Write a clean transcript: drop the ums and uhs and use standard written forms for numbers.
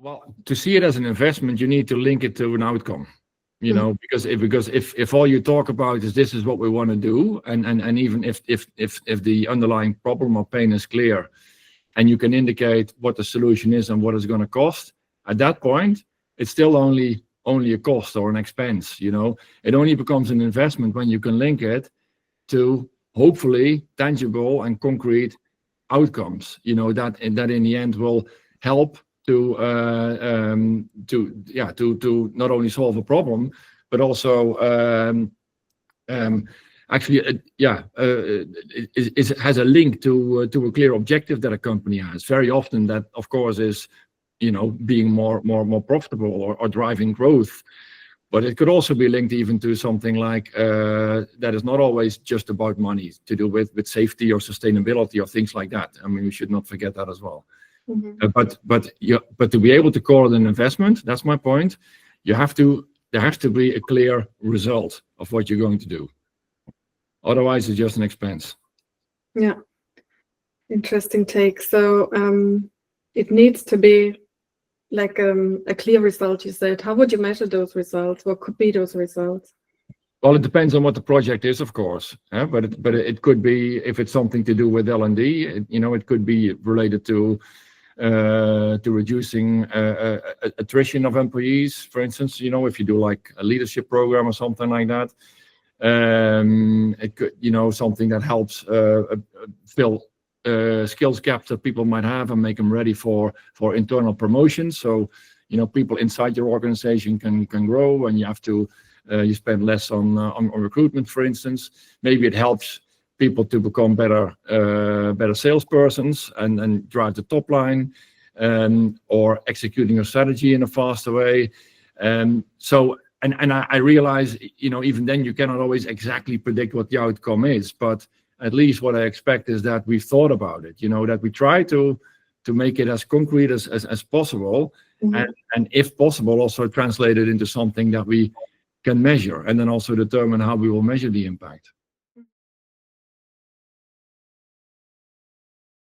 Well, to see it as an investment, you need to link it to an outcome. Because if all you talk about is this is what we want to do, and even if the underlying problem or pain is clear, and you can indicate what the solution is and what it's going to cost, at that point, it's still only a cost or an expense. It only becomes an investment when you can link it to hopefully tangible and concrete outcomes. That in the end will help to not only solve a problem, but also it has a link to a clear objective that a company has. Very often that, of course, is being more profitable or driving growth. But it could also be linked even to something like that is not always just about money, to do with safety or sustainability or things like that. I mean, we should not forget that as well. Mm-hmm. But to be able to call it an investment, that's my point. There has to be a clear result of what you're going to do. Otherwise, it's just an expense. Yeah, interesting take. So it needs to be like a clear result, you said. How would you measure those results? What could be those results? Well, it depends on what the project is, of course. But it could be, if it's something to do with L&D, it could be related to reducing attrition of employees, for instance. If you do like a leadership program or something like that, it could, something that helps fill skills gaps that people might have and make them ready for internal promotions. So people inside your organization can grow, and you have to you spend less on recruitment, for instance. Maybe it helps people to become better salespersons and drive the top line, or executing a strategy in a faster way. So I realize, even then you cannot always exactly predict what the outcome is, but at least what I expect is that we've thought about it, that we try to make it as concrete as possible, mm-hmm. and if possible, also translate it into something that we can measure, and then also determine how we will measure the impact.